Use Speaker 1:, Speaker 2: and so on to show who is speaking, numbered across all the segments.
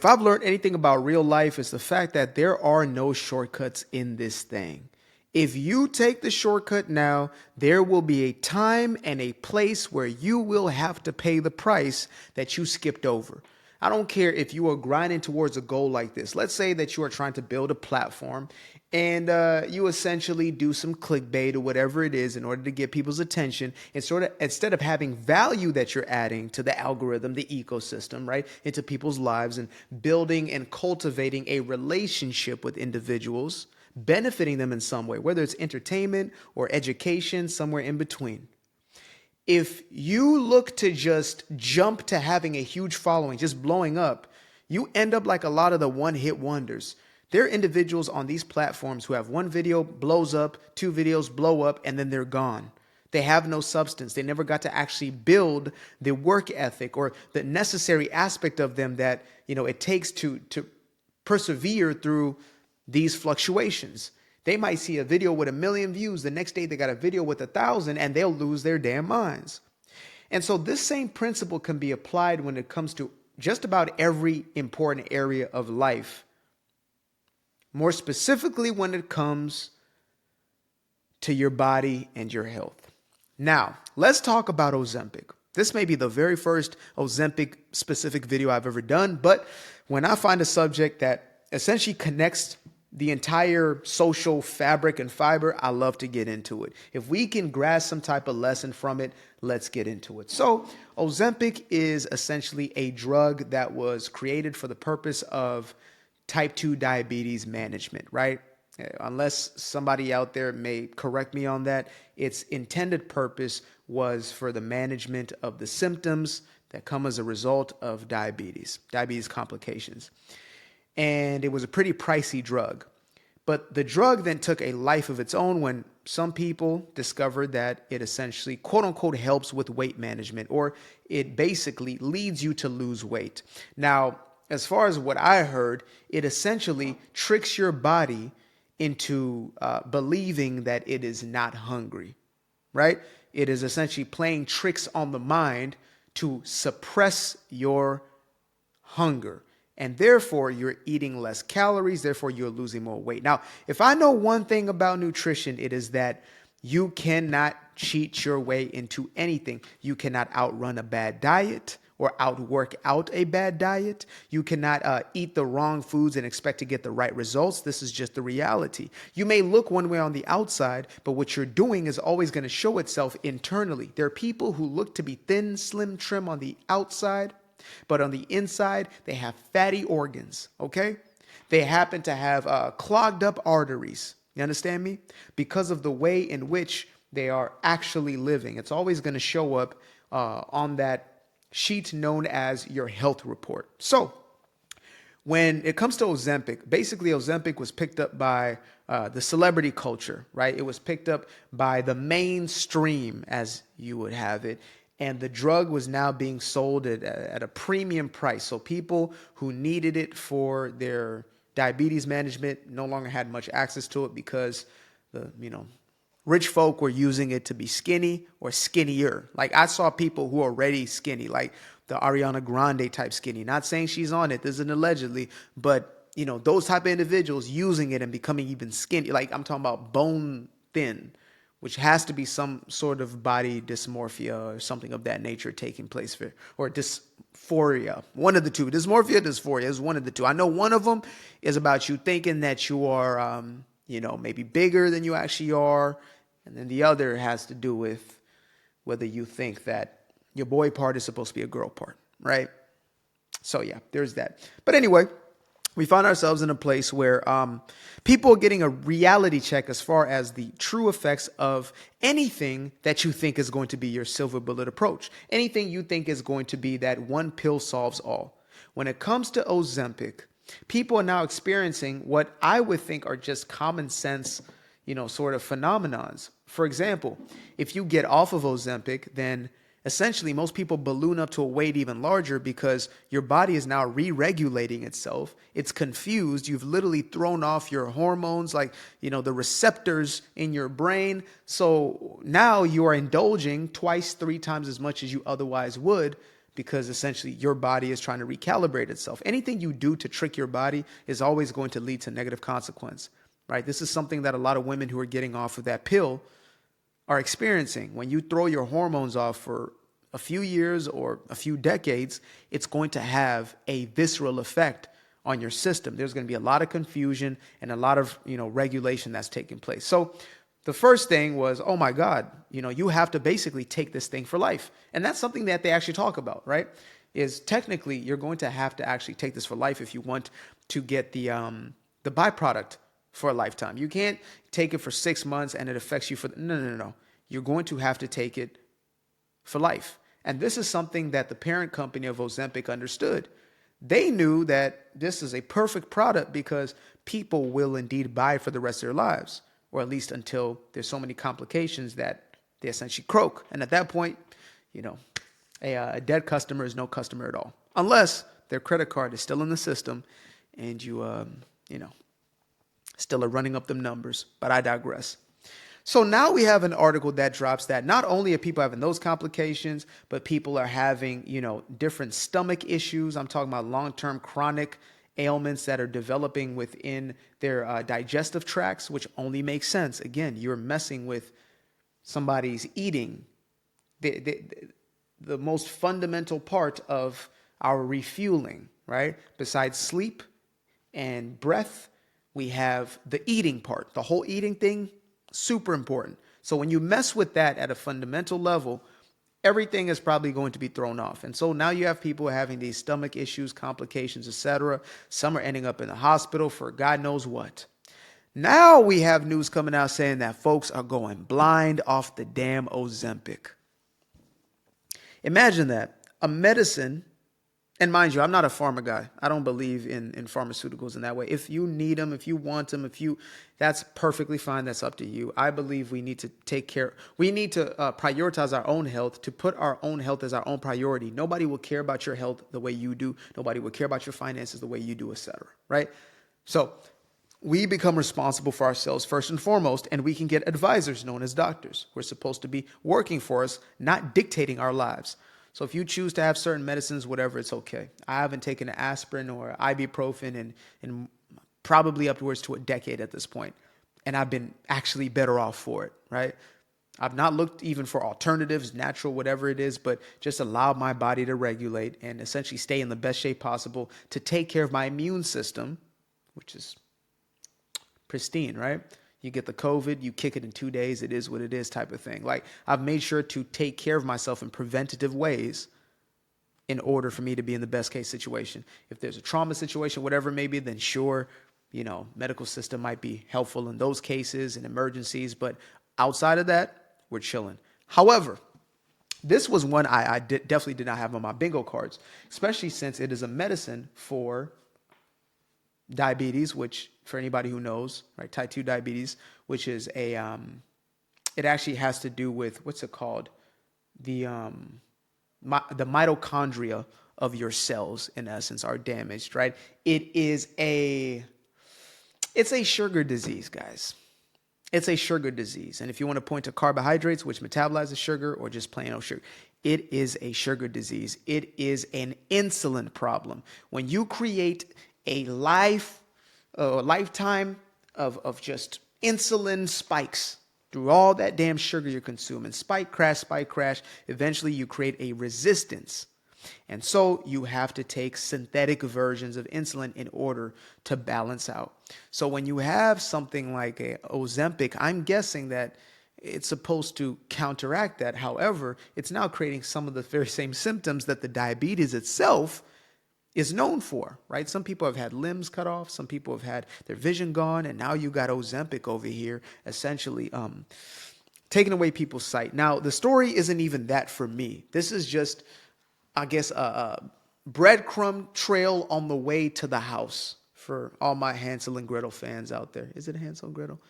Speaker 1: if I've learned anything about real life, it's the fact that there are no shortcuts in this thing. If you take the shortcut now, there will be a time and a place where you will have to pay the price that you skipped over. I don't care if you are grinding towards a goal like this. Let's say that you are trying to build a platform and you essentially do some clickbait or whatever it is in order to get people's attention, and sort of instead of having value that you're adding to the algorithm, the ecosystem, right, into people's lives and building and cultivating a relationship with individuals, benefiting them in some way, whether it's entertainment or education, somewhere in between. If you look to just jump to having a huge following, just blowing up, you end up like a lot of the one-hit wonders. There are individuals on these platforms who have one video blows up, two videos blow up, and then they're gone. They have no substance. They never got to actually build the work ethic or the necessary aspect of them that, it takes to persevere through these fluctuations. They might see a video with 1 million views. The next day they got a video with 1,000 and they'll lose their damn minds. And so this same principle can be applied when it comes to just about every important area of life. More specifically when it comes to your body and your health. Now, let's talk about Ozempic. This may be the very first Ozempic specific video I've ever done, but when I find a subject that essentially connects the entire social fabric and fiber, I love to get into it. If we can grasp some type of lesson from it, let's get into it. So Ozempic is essentially a drug that was created for the purpose of type 2 diabetes management, right? Unless somebody out there may correct me on that, its intended purpose was for the management of the symptoms that come as a result of diabetes complications. And it was a pretty pricey drug. But the drug then took a life of its own when some people discovered that it essentially, quote unquote, helps with weight management, or it basically leads you to lose weight. Now, as far as what I heard, it essentially tricks your body into believing that it is not hungry, right? It is essentially playing tricks on the mind to suppress your hunger. And therefore, you're eating less calories. Therefore, you're losing more weight. Now, if I know one thing about nutrition, it is that you cannot cheat your way into anything. You cannot outrun a bad diet or outwork out a bad diet. You cannot eat the wrong foods and expect to get the right results. This is just the reality. You may look one way on the outside, but what you're doing is always going to show itself internally. There are people who look to be thin, slim, trim on the outside, but on the inside, they have fatty organs, okay? They happen to have clogged up arteries. You understand me? Because of the way in which they are actually living. It's always going to show up on that sheet known as your health report. So when it comes to Ozempic, basically Ozempic was picked up by the celebrity culture, right? It was picked up by the mainstream, as you would have it. And the drug was now being sold at a premium price. So people who needed it for their diabetes management no longer had much access to it because the, rich folk were using it to be skinny or skinnier. Like I saw people who are already skinny, like the Ariana Grande type skinny. Not saying she's on it. This isn't allegedly, but those type of individuals using it and becoming even skinny. Like I'm talking about bone thin, which has to be some sort of body dysmorphia or something of that nature taking place for, or dysphoria. One of the two. Dysmorphia, dysphoria is one of the two. I know one of them is about you thinking that you are, maybe bigger than you actually are. And then the other has to do with whether you think that your boy part is supposed to be a girl part, right? So yeah, there's that. But anyway, we found ourselves in a place where people are getting a reality check as far as the true effects of anything that you think is going to be your silver bullet approach. Anything you think is going to be that one pill solves all. When it comes to Ozempic, people are now experiencing what I would think are just common sense, sort of phenomenons. For example, if you get off of Ozempic, then essentially most people balloon up to a weight even larger because your body is now re-regulating itself. It's confused. You've literally thrown off your hormones, like, the receptors in your brain. So now you are indulging twice, 3 times as much as you otherwise would because essentially your body is trying to recalibrate itself. Anything you do to trick your body is always going to lead to negative consequence, right? This is something that a lot of women who are getting off of that pill are experiencing. When you throw your hormones off for a few years or a few decades, it's going to have a visceral effect on your system. There's going to be a lot of confusion and a lot of, regulation that's taking place. So the first thing was, oh my God, you have to basically take this thing for life. And that's something that they actually talk about, right? Is technically you're going to have to actually take this for life if you want to get the byproduct for a lifetime. You can't take it for 6 months and it affects you for, no. You're going to have to take it for life. And this is something that the parent company of Ozempic understood. They knew that this is a perfect product because people will indeed buy it for the rest of their lives, or at least until there's so many complications that they essentially croak. And at that point, a dead customer is no customer at all, unless their credit card is still in the system and you still are running up them numbers. But I digress. So now we have an article that drops that not only are people having those complications, but people are having, different stomach issues. I'm talking about long-term chronic ailments that are developing within their digestive tracts, which only makes sense. Again, you're messing with somebody's eating, the most fundamental part of our refueling, right? Besides sleep and breath, we have the eating part. The whole eating thing, super important. So when you mess with that at a fundamental level, everything is probably going to be thrown off. And so now you have people having these stomach issues, complications, etc. Some are ending up in the hospital for God knows what. Now we have news coming out saying that folks are going blind off the damn Ozempic. Imagine that. A medicine. And mind you, I'm not a pharma guy. I don't believe in pharmaceuticals in that way. If you need them, if you want them, that's perfectly fine. That's up to you. I believe we need to prioritize our own health, to put our own health as our own priority. Nobody will care about your health the way you do. Nobody will care about your finances the way you do, etc. Right? So we become responsible for ourselves first and foremost, and we can get advisors known as doctors who are supposed to be working for us, not dictating our lives. So if you choose to have certain medicines, whatever, it's okay. I haven't taken an aspirin or ibuprofen in probably upwards to a decade at this point, and I've been actually better off for it, right? I've not looked even for alternatives, natural, whatever it is, but just allow my body to regulate and essentially stay in the best shape possible to take care of my immune system, which is pristine, right? You get the COVID, you kick it in 2 days, it is what it is type of thing. Like, I've made sure to take care of myself in preventative ways in order for me to be in the best case situation. If there's a trauma situation, whatever it may be, then sure, medical system might be helpful in those cases and emergencies. But outside of that, we're chilling. However, this was one I definitely did not have on my bingo cards, especially since it is a medicine for diabetes, which for anybody who knows, right, type 2 diabetes, which is it actually has to do with, what's it called? The mitochondria of your cells, in essence, are damaged, right? It's a sugar disease, guys. It's a sugar disease. And if you want to point to carbohydrates, which metabolize the sugar, or just plain old sugar, it is a sugar disease. It is an insulin problem. When you create a lifetime of just insulin spikes through all that damn sugar you're consuming, spike, crash, eventually you create a resistance. And so you have to take synthetic versions of insulin in order to balance out. So when you have something like a Ozempic, I'm guessing that it's supposed to counteract that. However, it's now creating some of the very same symptoms that the diabetes itself is known for, right? Some people have had limbs cut off. Some people have had their vision gone. And now you got Ozempic over here, essentially taking away people's sight. Now, the story isn't even that for me. This is just, I guess, a breadcrumb trail on the way to the house for all my Hansel and Gretel fans out there. Is it Hansel and Gretel?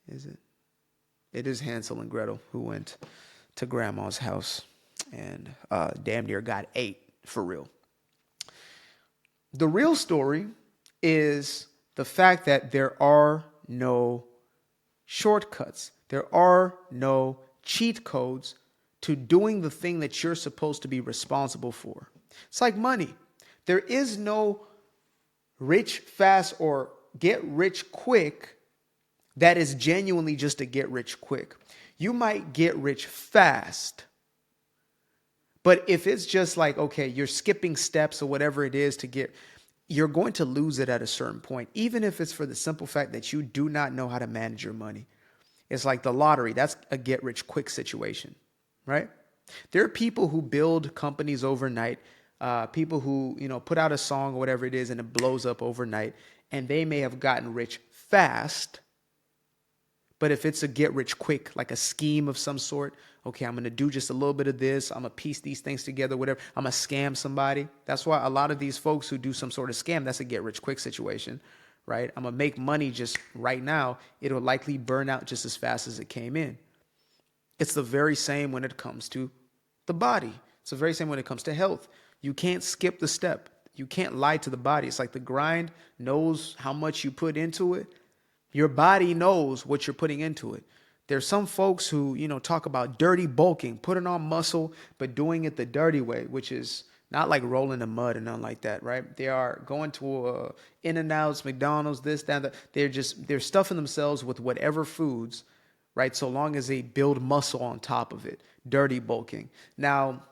Speaker 1: Is it? It is Hansel and Gretel who went to grandma's house and damn near got ate, for real. The real story is the fact that there are no shortcuts. There are no cheat codes to doing the thing that you're supposed to be responsible for. It's like money. There is no rich fast or get rich quick that is genuinely just a get rich quick. You might get rich fast, but if it's just like, okay, you're skipping steps or whatever it is to get, you're going to lose it at a certain point, even if it's for the simple fact that you do not know how to manage your money. It's like the lottery. That's a get rich quick situation, right? There are people who build companies overnight, people who, put out a song or whatever it is and it blows up overnight, and they may have gotten rich fast. But if it's a get rich quick, like a scheme of some sort, okay, I'm going to do just a little bit of this. I'm going to piece these things together, whatever. I'm going to scam somebody. That's why a lot of these folks who do some sort of scam, that's a get rich quick situation, right? I'm going to make money just right now. It'll likely burn out just as fast as it came in. It's the very same when it comes to the body. It's the very same when it comes to health. You can't skip the step. You can't lie to the body. It's like the grind knows how much you put into it. Your body knows what you're putting into it. There's some folks who, talk about dirty bulking, putting on muscle, but doing it the dirty way, which is not like rolling in mud and nothing like that, right? They are going to In-N-Outs, McDonald's, this, that, that. They're stuffing themselves with whatever foods, right? So long as they build muscle on top of it. Dirty bulking. Now,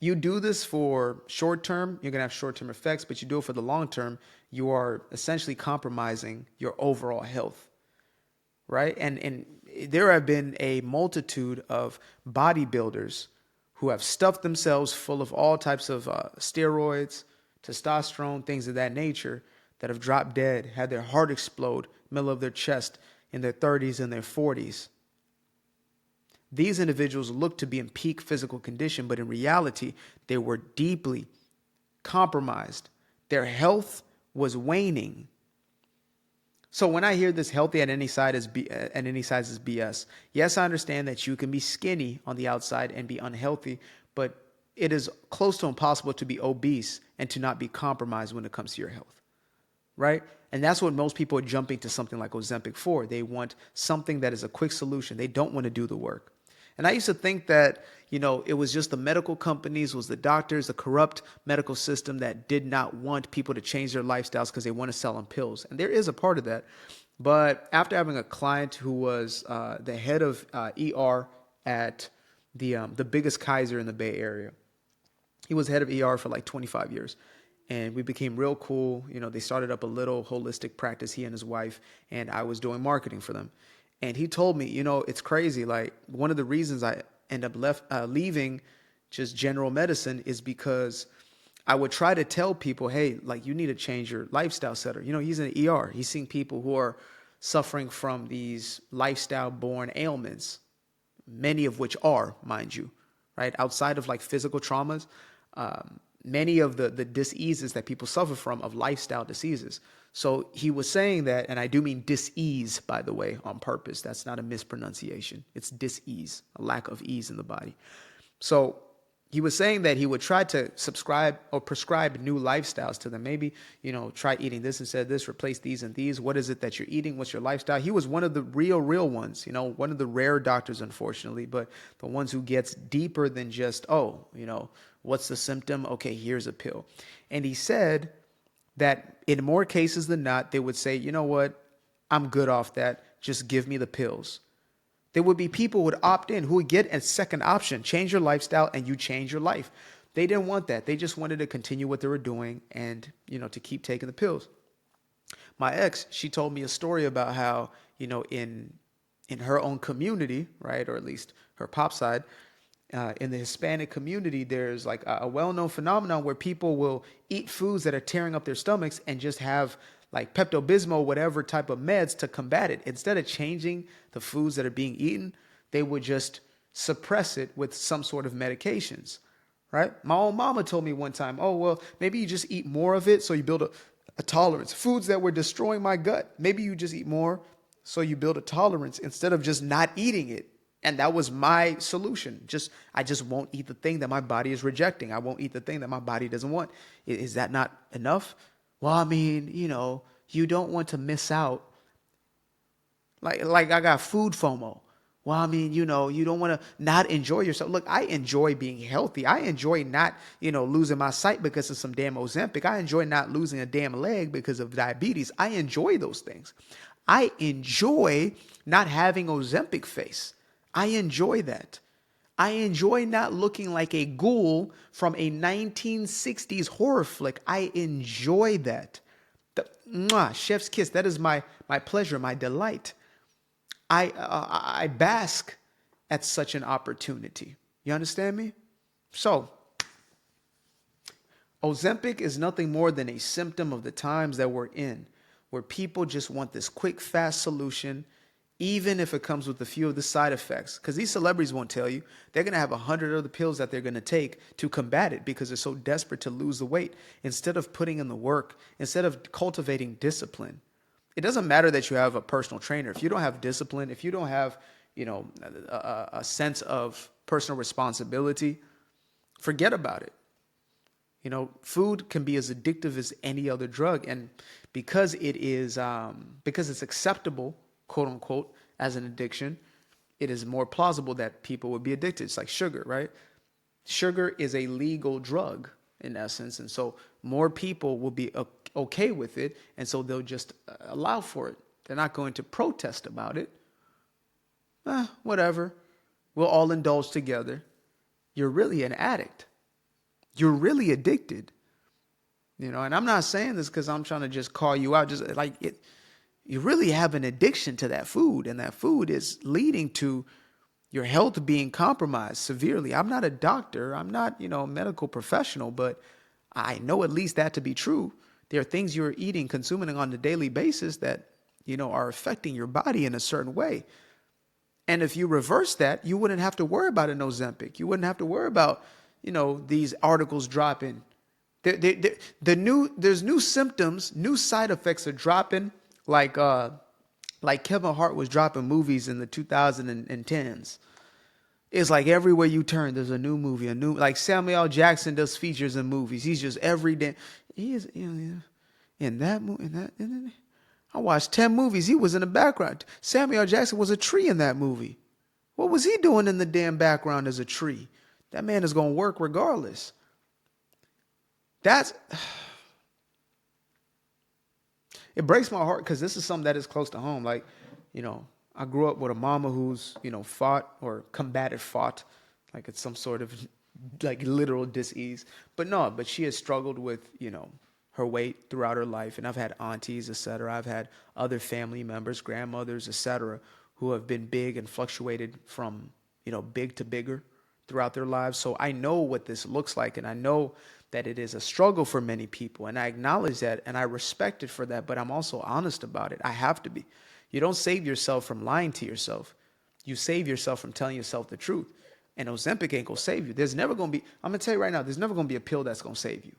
Speaker 1: you do this for short term, you're going to have short term effects, but you do it for the long term, you are essentially compromising your overall health, right? And there have been a multitude of bodybuilders who have stuffed themselves full of all types of steroids, testosterone, things of that nature, that have dropped dead, had their heart explode, middle of their chest, in their 30s and their 40s. These individuals look to be in peak physical condition, but in reality, they were deeply compromised. Their health was waning. So when I hear this healthy at any size is BS, yes, I understand that you can be skinny on the outside and be unhealthy, but it is close to impossible to be obese and to not be compromised when it comes to your health, right? And that's what most people are jumping to something like Ozempic for. They want something that is a quick solution. They don't want to do the work. And I used to think that, it was just the medical companies, was the doctors, the corrupt medical system that did not want people to change their lifestyles because they want to sell them pills. And there is a part of that. But after having a client who was the head of ER at the biggest Kaiser in the Bay Area, he was head of ER for like 25 years. And we became real cool. They started up a little holistic practice, he and his wife, and I was doing marketing for them. And he told me, it's crazy. Like, one of the reasons I end up leaving just general medicine is because I would try to tell people, hey, like, you need to change your lifestyle setter. He's in the ER. He's seeing people who are suffering from these lifestyle-borne ailments, many of which are, mind you, right? Outside of like physical traumas, many of the diseases that people suffer from of lifestyle diseases. So he was saying that, and I do mean dis-ease, by the way, on purpose. That's not a mispronunciation. It's dis-ease, a lack of ease in the body. So he was saying that he would try to subscribe or prescribe new lifestyles to them. Maybe, try eating this instead of this, replace these and these. What is it that you're eating? What's your lifestyle? He was one of the real ones, one of the rare doctors, unfortunately, but the ones who gets deeper than just, what's the symptom? Okay, here's a pill. And he said that in more cases than not, they would say, you know what, I'm good off that. Just give me the pills. There would be people who would opt in, who would get a second option, change your lifestyle, and you change your life. They didn't want that. They just wanted to continue what they were doing and, to keep taking the pills. My ex, she told me a story about how, in her own community, right, or at least her pop side, in the Hispanic community, there's like a well-known phenomenon where people will eat foods that are tearing up their stomachs and just have like Pepto-Bismol, whatever type of meds to combat it. Instead of changing the foods that are being eaten, they would just suppress it with some sort of medications, right? My own mama told me one time, oh, well, maybe you just eat more of it so you build a tolerance. Foods that were destroying my gut, maybe you just eat more so you build a tolerance instead of just not eating it. And that was my solution. I just won't eat the thing that my body is rejecting. I won't eat the thing that my body doesn't want. Is that not enough? Well, I mean, you don't want to miss out. Like I got food FOMO. Well, I mean, you know, you don't want to not enjoy yourself. Look, I enjoy being healthy. I enjoy not, losing my sight because of some damn Ozempic. I enjoy not losing a damn leg because of diabetes. I enjoy those things. I enjoy not having Ozempic face. I enjoy that. I enjoy not looking like a ghoul from a 1960s horror flick. I enjoy that. Chef's kiss. That is my pleasure, my delight. I bask at such an opportunity. You understand me? So, Ozempic is nothing more than a symptom of the times that we're in, where people just want this quick, fast solution, even if it comes with a few of the side effects. Because these celebrities won't tell you. They're going to have 100 other pills that they're going to take to combat it because they're so desperate to lose the weight. Instead of putting in the work, instead of cultivating discipline. It doesn't matter that you have a personal trainer. If you don't have discipline, if you don't have, a sense of personal responsibility, forget about it. Food can be as addictive as any other drug. And because it's acceptable, quote unquote, as an addiction, it is more plausible that people would be addicted. It's like sugar, right? Sugar is a legal drug in essence. And so more people will be okay with it. And so they'll just allow for it. They're not going to protest about it. Whatever. We'll all indulge together. You're really an addict. You're really addicted. And I'm not saying this because I'm trying to just call you out. Just like it, you really have an addiction to that food. And that food is leading to your health being compromised severely. I'm not a doctor. I'm not, a medical professional, but I know at least that to be true. There are things you're eating, consuming on a daily basis that, are affecting your body in a certain way. And if you reverse that, you wouldn't have to worry about an Ozempic. You wouldn't have to worry about, these articles dropping. There's new symptoms, new side effects are dropping, like Kevin Hart was dropping movies in the 2010s. It's like everywhere you turn, there's a new movie, like Samuel L. Jackson does features in movies. He's just every day. He is in that movie. I watched 10 movies. He was in the background. Samuel L. Jackson was a tree in that movie. What was he doing in the damn background as a tree? That man is going to work regardless. It breaks my heart because this is something that is close to home. Like, I grew up with a mama who's, fought or fought, like it's some sort of like literal dis-ease. But she has struggled with, her weight throughout her life. And I've had aunties, etc. I've had other family members, grandmothers, etc., who have been big and fluctuated from, big to bigger throughout their lives. So I know what this looks like. And I know that it is a struggle for many people. And I acknowledge that and I respect it for that. But I'm also honest about it. I have to be. You don't save yourself from lying to yourself. You save yourself from telling yourself the truth. And Ozempic ain't going to save you. There's never going to be, I'm going to tell you right now, there's never going to be a pill that's going to save you.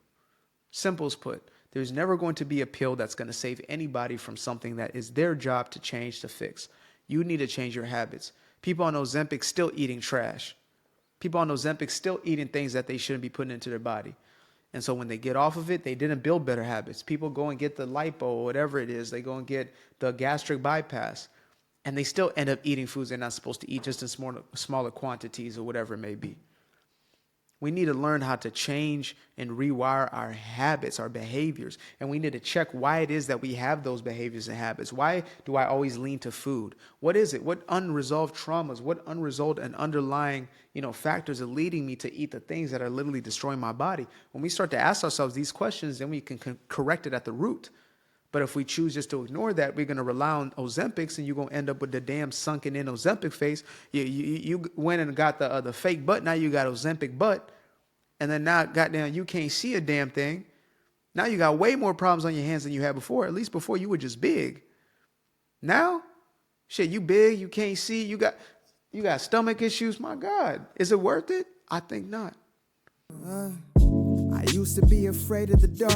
Speaker 1: Simple as put, there's never going to be a pill that's going to save anybody from something that is their job to change, to fix. You need to change your habits. People on Ozempic still eating trash. People on Ozempic still eating things that they shouldn't be putting into their body. And so when they get off of it, they didn't build better habits. People go and get the lipo or whatever it is. They go and get the gastric bypass. And they still end up eating foods they're not supposed to eat, just in smaller quantities or whatever it may be. We need to learn how to change and rewire our habits, our behaviors. And we need to check why it is that we have those behaviors and habits. Why do I always lean to food? What is it? What unresolved traumas, what unresolved and underlying, factors are leading me to eat the things that are literally destroying my body? When we start to ask ourselves these questions, then we can correct it at the root. But if we choose just to ignore that, we're going to rely on Ozempics, and you're going to end up with the damn sunken in Ozempic face. You went and got the fake butt. Now you got Ozempic butt. And then now, goddamn, you can't see a damn thing. Now you got way more problems on your hands than you had before. At least before you were just big. Now, shit, you big, you can't see, you got stomach issues. My God, is it worth it? I think not.
Speaker 2: I used to be afraid of the dark,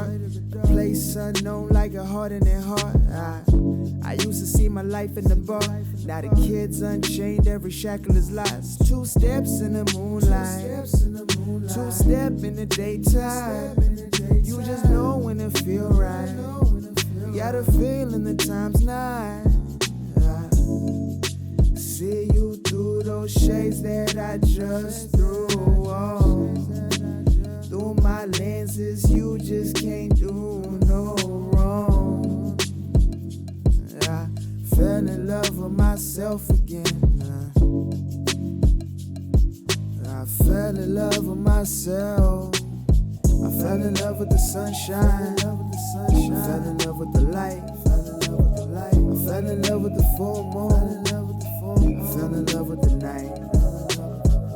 Speaker 2: a place unknown like a heart in their heart. I used to see my life in the bar. Now the kids unchained, every shackle is lost. 2 steps in the moonlight, 2-step in the daytime. You just know when it feel right. You got a feeling the time's not. see you through those shades that I just threw on. Through my lenses, you just can't do no wrong. I fell in love with myself again. I fell in love with myself. I fell in love with the sunshine. I fell in love with the light. I fell in love with the full moon. I fell in love with the night.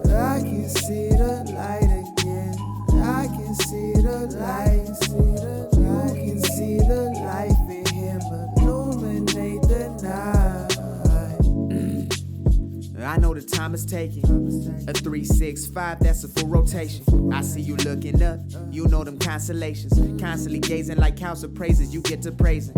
Speaker 2: I can see the light again. I can see the light. You can see the life in him illuminate the night. I know the time is taking. A 3, 6, 5, that's a full rotation. I see you looking up, you know them constellations. Constantly gazing like house of praises, you get to praising.